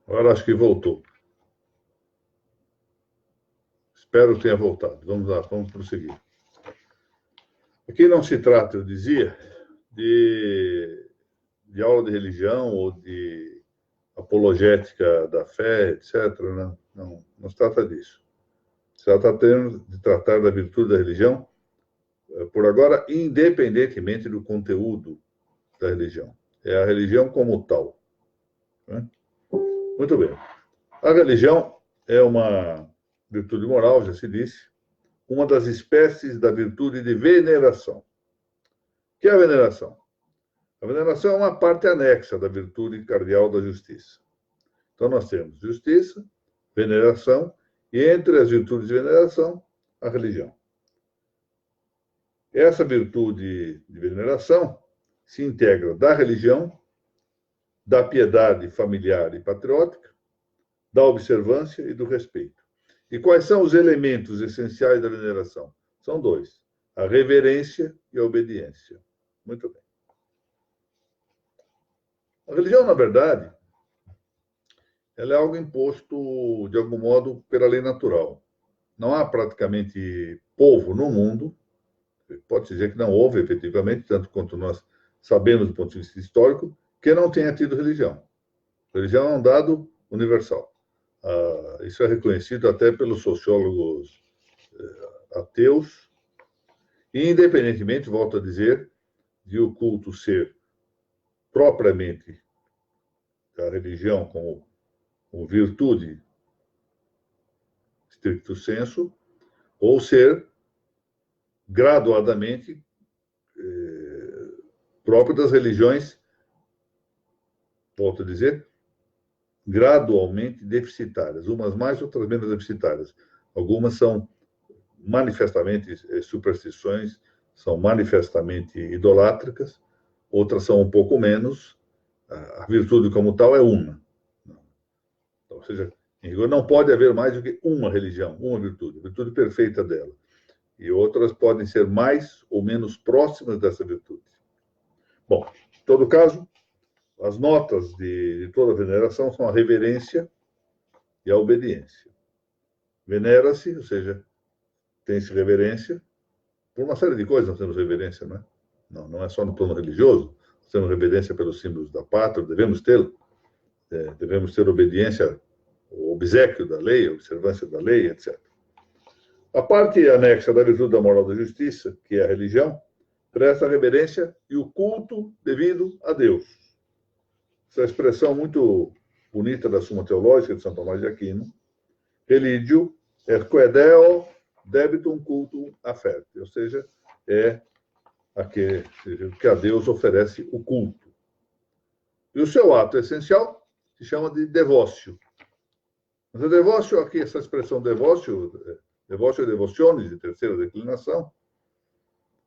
Agora acho que voltou. Espero que tenha voltado. Vamos lá, vamos prosseguir. Aqui não se trata, eu dizia, de aula de religião ou de apologética da fé, etc. Não se trata disso. Se trata de tratar da virtude da religião, por agora, independentemente do conteúdo da religião. É a religião como tal. Né? Muito bem. A religião é uma virtude moral, já se disse, uma das espécies da virtude de veneração. O que é a veneração? A veneração é uma parte anexa da virtude cardeal da justiça. Então, nós temos justiça, veneração, e entre as virtudes de veneração, a religião. Essa virtude de veneração se integra da religião, da piedade familiar e patriótica, da observância e do respeito. E quais são os elementos essenciais da veneração? São dois: a reverência e a obediência. Muito bem. A religião, na verdade, ela é algo imposto, de algum modo, pela lei natural. Não há praticamente povo no mundo, pode dizer que não houve efetivamente, tanto quanto nós sabemos do ponto de vista histórico, que não tenha tido religião. Religião é um dado universal. Isso é reconhecido até pelos sociólogos ateus, e independentemente, volto a dizer, de o culto ser propriamente a religião como virtude, stricto sensu, ou ser graduadamente próprio das religiões, volto a dizer, gradualmente deficitárias, umas mais, outras menos deficitárias. Algumas são manifestamente superstições, são manifestamente idolátricas, outras são um pouco menos. A virtude como tal é uma. Então, ou seja, em rigor, não pode haver mais do que uma religião, uma virtude, a virtude perfeita dela. E outras podem ser mais ou menos próximas dessa virtude. Bom, em todo caso, as notas de toda a veneração são a reverência e a obediência. Venera-se, ou seja, tem-se reverência, por uma série de coisas nós temos reverência, não é? Não é só no plano religioso, nós temos reverência pelos símbolos da pátria, devemos ter obediência, o obséquio da lei, a observância da lei, etc. A parte anexa da virtude da moral da justiça, que é a religião, presta a reverência e o culto devido a Deus. Essa expressão muito bonita da Suma Teológica de São Tomás de Aquino, religio erque Deo debitum cultum aferte, ou seja, é que a Deus oferece o culto. E o seu ato essencial se chama de devócio. Mas o devócio, aqui, essa expressão devócio e devotionis, de terceira declinação,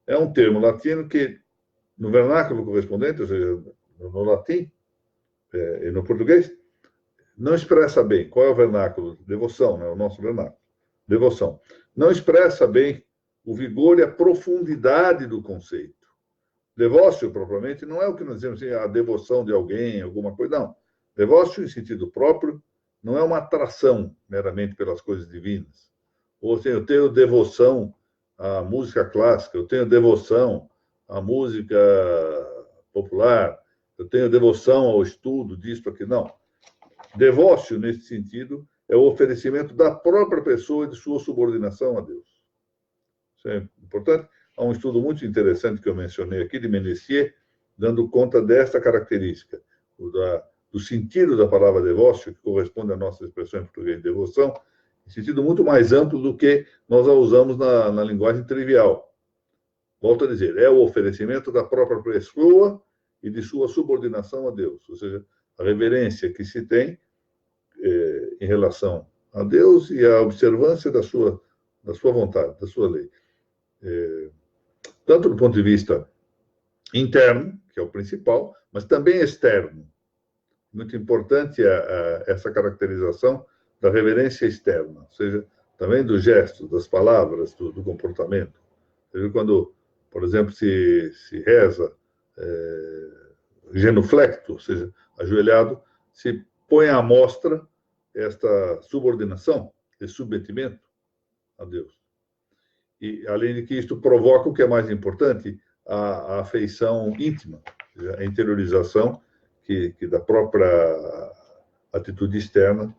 é um termo latino que, no vernáculo correspondente, ou seja, no latim e no português, não expressa bem. Qual é o vernáculo? Devoção, né? O nosso vernáculo. Devoção. Não expressa bem o vigor e a profundidade do conceito. Devócio, propriamente, não é o que nós dizemos assim, a devoção de alguém, alguma coisa, não. Devócio, em sentido próprio, não é uma atração meramente pelas coisas divinas. Ou assim, eu tenho devoção à música clássica, eu tenho devoção à música popular, eu tenho devoção ao estudo disso, aqui, não. Devócio, nesse sentido, é o oferecimento da própria pessoa e de sua subordinação a Deus. Isso é importante. Há um estudo muito interessante que eu mencionei aqui, de Messier, dando conta desta característica, do sentido da palavra devócio, que corresponde à nossa expressão em português de devoção, em sentido muito mais amplo do que nós a usamos na linguagem trivial. Volto a dizer, é o oferecimento da própria pessoa e de sua subordinação a Deus, ou seja, a reverência que se tem em relação a Deus e a observância da sua vontade, da sua lei. Tanto do ponto de vista interno, que é o principal, mas também externo. Muito importante essa caracterização da reverência externa, ou seja, também dos gestos, das palavras, do comportamento. Quando, por exemplo, se reza genuflecto, ou seja, ajoelhado, se põe à mostra esta subordinação, esse submetimento a Deus. E, além de que isto provoca o que é mais importante, a afeição íntima, a interiorização que da própria atitude externa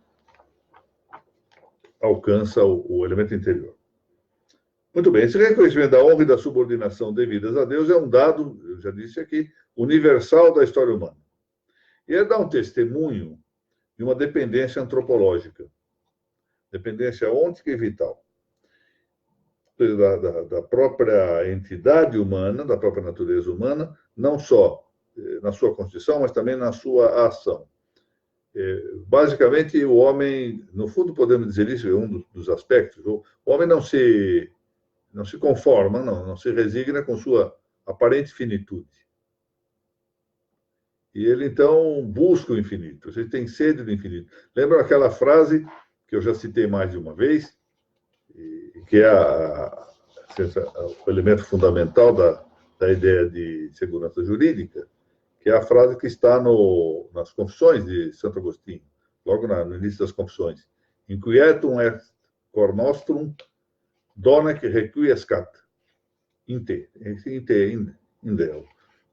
alcança o elemento interior. Muito bem, esse reconhecimento da honra e da subordinação devidas a Deus é um dado, eu já disse aqui, universal da história humana. E ele dá um testemunho de uma dependência antropológica, dependência ôntica e vital, da própria entidade humana, da própria natureza humana, não só na sua constituição, mas também na sua ação. Basicamente, o homem, no fundo, podemos dizer isso, é um dos aspectos, o homem não se conforma, não se resigna com sua aparente finitude. E ele, então, busca o infinito, ele tem sede do infinito. Lembra aquela frase que eu já citei mais de uma vez, que é o elemento fundamental da ideia de segurança jurídica, que é a frase que está nas Confissões de Santo Agostinho, logo no início das Confissões. Inquietum est cor nostrum, donec requiescat in te. In Deo. Ou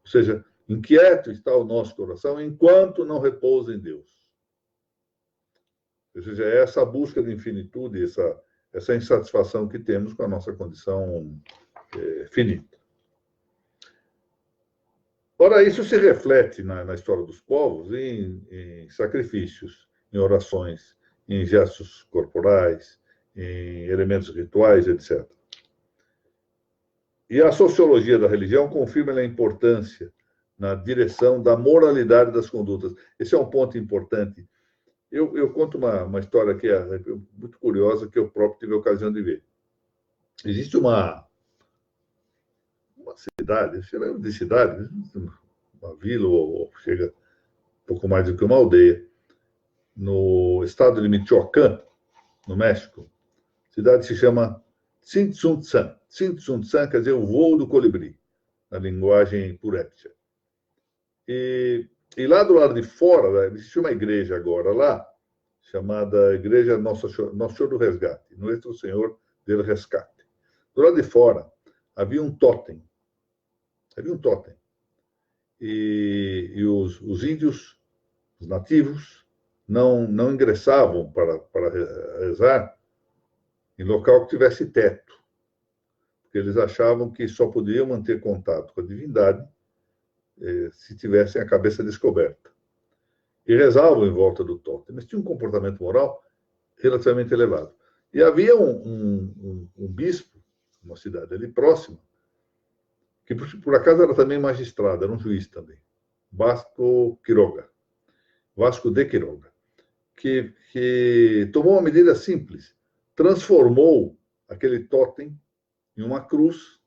seja, inquieto está o nosso coração enquanto não repousa em Deus. Ou seja, é essa busca de infinitude, essa insatisfação que temos com a nossa condição finita. Ora, isso se reflete na história dos povos em sacrifícios, em orações, em gestos corporais, em elementos rituais, etc. E a sociologia da religião confirma a importância na direção da moralidade das condutas. Esse é um ponto importante. Eu conto uma história que é muito curiosa, que eu próprio tive a ocasião de ver. Existe uma cidade, chama de cidade, uma vila, ou chega um pouco mais do que uma aldeia, no estado de Michoacán, no México. A cidade se chama Tzintzuntzan. Tzintzuntzan quer dizer o voo do colibri, na linguagem purépecha. E lá do lado de fora, existe uma igreja agora lá, chamada Igreja Nosso Senhor do Resgate, Nuestro Senhor del Rescate. Do lado de fora, havia um totem. E os índios, os nativos, não ingressavam para rezar em local que tivesse teto, porque eles achavam que só podiam manter contato com a divindade se tivessem a cabeça descoberta. E rezavam em volta do totem, mas tinha um comportamento moral relativamente elevado. E havia um bispo, uma cidade ali próxima, que por acaso era também magistrado, era um juiz também, Vasco de Quiroga, que tomou uma medida simples, transformou aquele totem em uma cruz.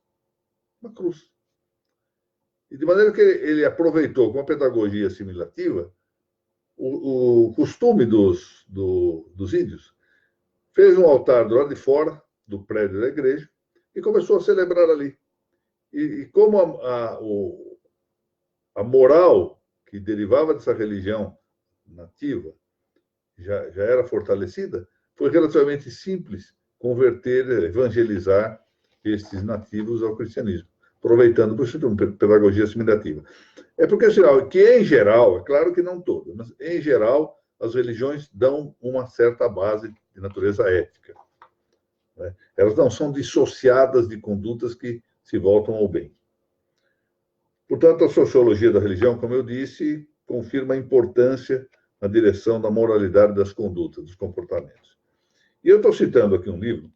E de maneira que ele aproveitou com a pedagogia assimilativa o costume dos índios, fez um altar do lado de fora do prédio da igreja e começou a celebrar ali. E como a moral que derivava dessa religião nativa já era fortalecida, foi relativamente simples converter, evangelizar estes nativos ao cristianismo, aproveitando, por isso, uma pedagogia assimilativa. É porque, que em geral, é claro que não todas, mas em geral, as religiões dão uma certa base de natureza ética. Né? Elas não são dissociadas de condutas que se voltam ao bem. Portanto, a sociologia da religião, como eu disse, confirma a importância na direção da moralidade das condutas, dos comportamentos. E eu estou citando aqui um livro,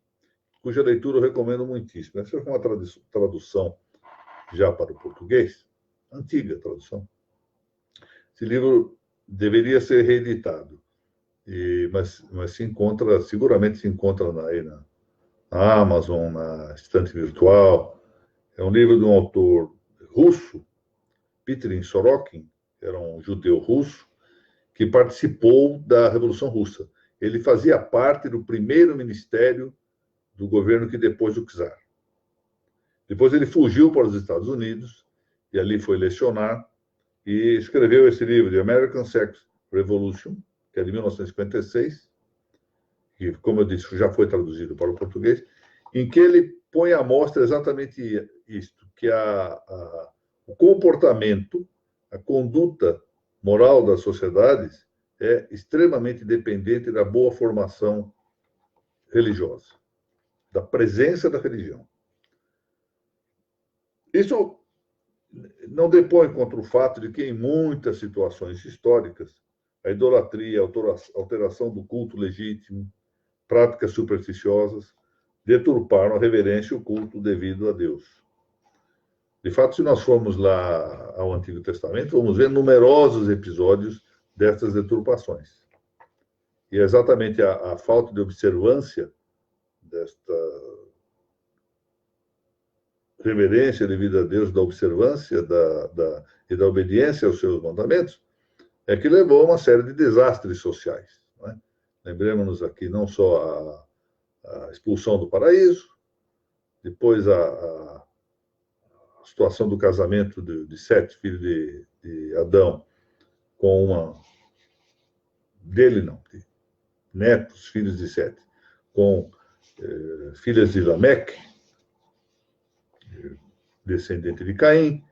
cuja leitura eu recomendo muitíssimo. Essa é uma tradução já para o português, antiga tradução. Esse livro deveria ser reeditado, mas seguramente se encontra na Amazon, na estante virtual. É um livro de um autor russo, Petrin Sorokin, era um judeu russo, que participou da Revolução Russa. Ele fazia parte do primeiro ministério do governo que depois do czar. Depois ele fugiu para os Estados Unidos e ali foi lecionar e escreveu esse livro, The American Sex Revolution, que é de 1956, que, como eu disse, já foi traduzido para o português, em que ele põe à mostra exatamente isto, que o comportamento, a conduta moral das sociedades é extremamente dependente da boa formação religiosa, da presença da religião. Isso não depõe contra o fato de que, em muitas situações históricas, a idolatria, a alteração do culto legítimo, práticas supersticiosas, deturparam a reverência e o culto devido a Deus. De fato, se nós formos lá ao Antigo Testamento, vamos ver numerosos episódios dessas deturpações. E é exatamente a falta de observância desta reverência devida a Deus, da observância e da obediência aos seus mandamentos, é que levou a uma série de desastres sociais. Não é? Lembremos-nos aqui não só a expulsão do paraíso, depois a situação do casamento de Sete, filho de Adão, com uma... dele não, de netos, filhos de Sete, com filhas de Lameque, descendente de Caim,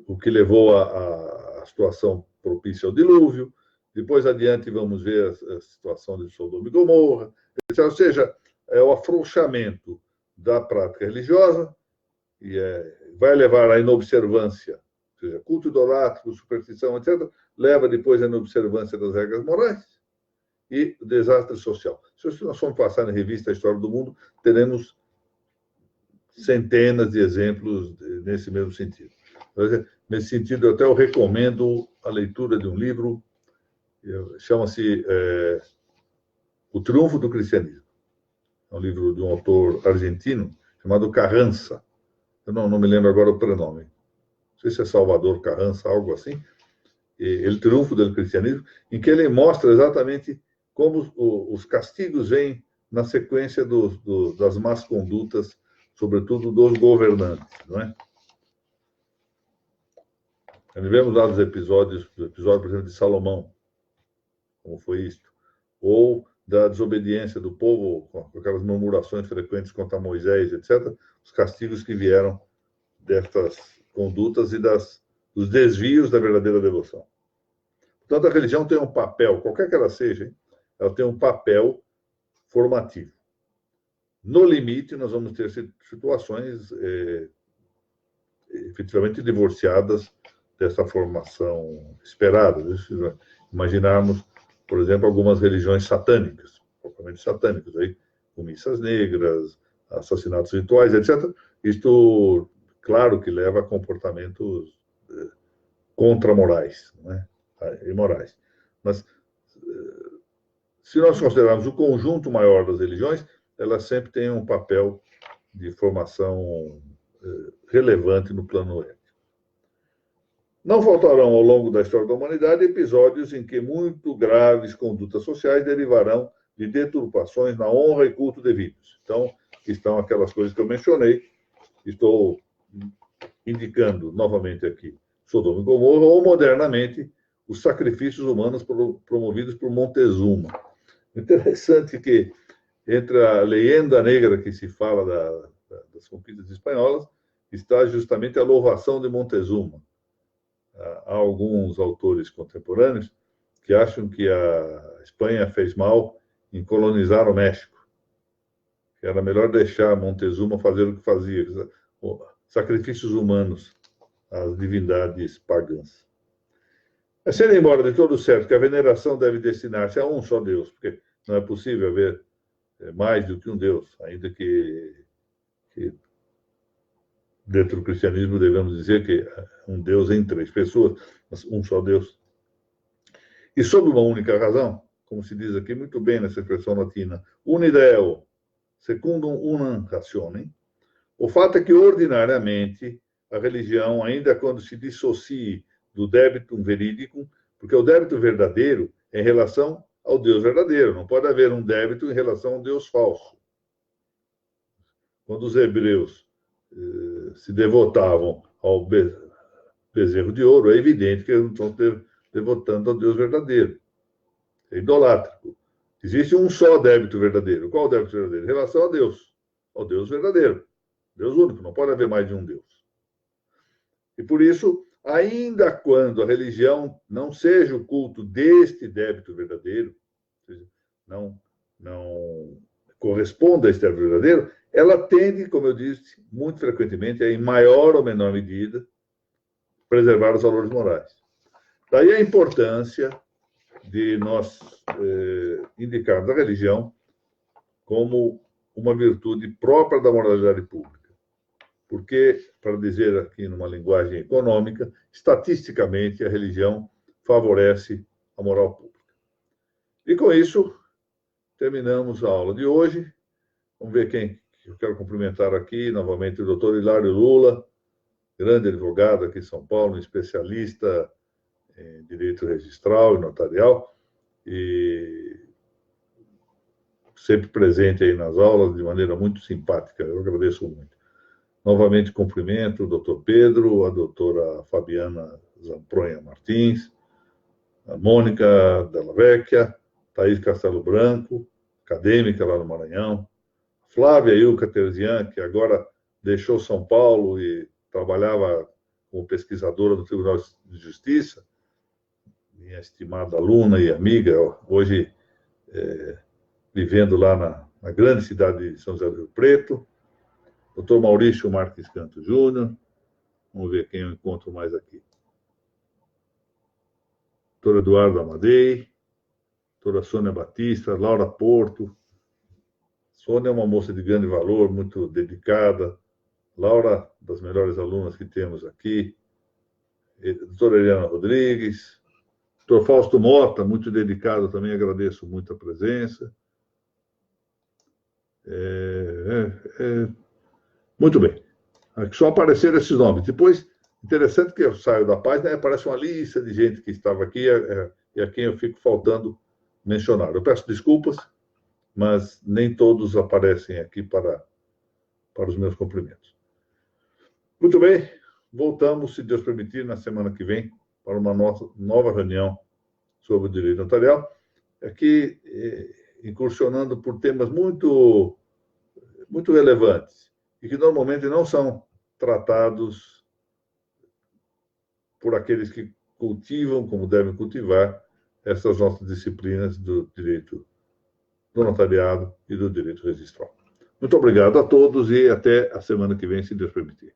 o que levou à situação propícia ao dilúvio. Depois adiante vamos ver a situação de Sodoma e Gomorra, etc. Ou seja, é o afrouxamento da prática religiosa e vai levar à inobservância, ou seja, culto idolátrico, superstição, etc., leva depois à inobservância das regras morais e o desastre social. Se nós formos passar em revista a história do mundo, teremos centenas de exemplos nesse mesmo sentido. Nesse sentido, eu até recomendo a leitura de um livro, chama-se O Triunfo do Cristianismo. É um livro de um autor argentino chamado Carranza. Eu não me lembro agora o prenome. Não sei se é Salvador Carranza, algo assim. O Triunfo do Cristianismo, em que ele mostra exatamente como os castigos vêm na sequência das más condutas, sobretudo dos governantes, não é? Nós vemos lá dos episódios, por exemplo, de Salomão, como foi isto, ou da desobediência do povo, com aquelas murmurações frequentes contra Moisés, etc., os castigos que vieram destas condutas e dos desvios da verdadeira devoção. Portanto, a religião tem um papel, qualquer que ela seja, hein, ela tem um papel formativo. No limite, nós vamos ter situações efetivamente divorciadas dessa formação esperada. Imaginarmos, por exemplo, algumas religiões satânicas, propriamente satânicas, aí, com missas negras, assassinatos rituais, etc. Isto, claro, que leva a comportamentos contramorais, né? Imorais. Mas, se nós considerarmos o conjunto maior das religiões, elas sempre têm um papel de formação relevante no plano ético. Não faltarão, ao longo da história da humanidade, episódios em que muito graves condutas sociais derivarão de deturpações na honra e culto devidos. Então, estão aquelas coisas que eu mencionei. Estou indicando novamente aqui Sodoma e Gomorra, ou modernamente, os sacrifícios humanos promovidos por Montezuma. Interessante que, entre a leyenda negra que se fala das conquistas espanholas, está justamente a louvação de Montezuma. Há alguns autores contemporâneos que acham que a Espanha fez mal em colonizar o México, que era melhor deixar Montezuma fazer o que fazia, sacrifícios humanos às divindades pagãs. É sendo embora de todo certo que a veneração deve destinar-se a um só Deus, porque não é possível haver mais do que um Deus, ainda que dentro do cristianismo devemos dizer que um Deus em três pessoas, mas um só Deus. E sob uma única razão, como se diz aqui muito bem nessa expressão latina, uni Deo, secundum unam rationem, o fato é que, ordinariamente, a religião, ainda quando se dissocie do débitum veridicum, porque o débito verdadeiro é em relação ao Deus verdadeiro, não pode haver um débito em relação ao Deus falso. Quando os hebreus se devotavam ao bezerro de ouro, é evidente que eles não estão devotando ao Deus verdadeiro. é idolátrico. Existe um só débito verdadeiro. Qual o débito verdadeiro? Em relação a Deus, ao Deus verdadeiro, Deus único, não pode haver mais de um Deus. E por isso, ainda quando a religião não seja o culto deste débito verdadeiro, ou seja, não corresponda a este débito verdadeiro, ela tende, como eu disse, muito frequentemente, em maior ou menor medida, preservar os valores morais. Daí a importância de nós indicarmos a religião como uma virtude própria da moralidade pública. Porque, para dizer aqui numa linguagem econômica, estatisticamente a religião favorece a moral pública. E com isso, terminamos a aula de hoje. Vamos ver quem eu quero cumprimentar aqui, novamente o doutor Hilário Lula, grande advogado aqui em São Paulo, especialista em direito registral e notarial, e sempre presente aí nas aulas de maneira muito simpática. Eu agradeço muito. Novamente cumprimento o doutor Pedro, a doutora Fabiana Zampronha Martins, a Mônica Della Vecchia, Thaís Castelo Branco, acadêmica lá no Maranhão, Flávia Ilka Terzian, que agora deixou São Paulo e trabalhava como pesquisadora do Tribunal de Justiça, minha estimada aluna e amiga, hoje vivendo lá na grande cidade de São José do Rio Preto, doutor Maurício Marques Canto Júnior, vamos ver quem eu encontro mais aqui. Doutor Eduardo Amadei, doutora Sônia Batista, Laura Porto. Sônia é uma moça de grande valor, muito dedicada. Laura, das melhores alunas que temos aqui. Doutora Eliana Rodrigues. Doutor Fausto Mota, muito dedicado também, agradeço muito a presença. Muito bem. Aqui só apareceram esses nomes. Depois, interessante que eu saio da página e aparece uma lista de gente que estava aqui e a quem eu fico faltando mencionar. Eu peço desculpas, mas nem todos aparecem aqui para os meus cumprimentos. Muito bem, voltamos, se Deus permitir, na semana que vem, para uma nova reunião sobre o direito notarial, aqui incursionando por temas muito, muito relevantes e que normalmente não são tratados por aqueles que cultivam, como devem cultivar, essas nossas disciplinas do direito do notariado e do direito registral. Muito obrigado a todos e até a semana que vem, se Deus permitir.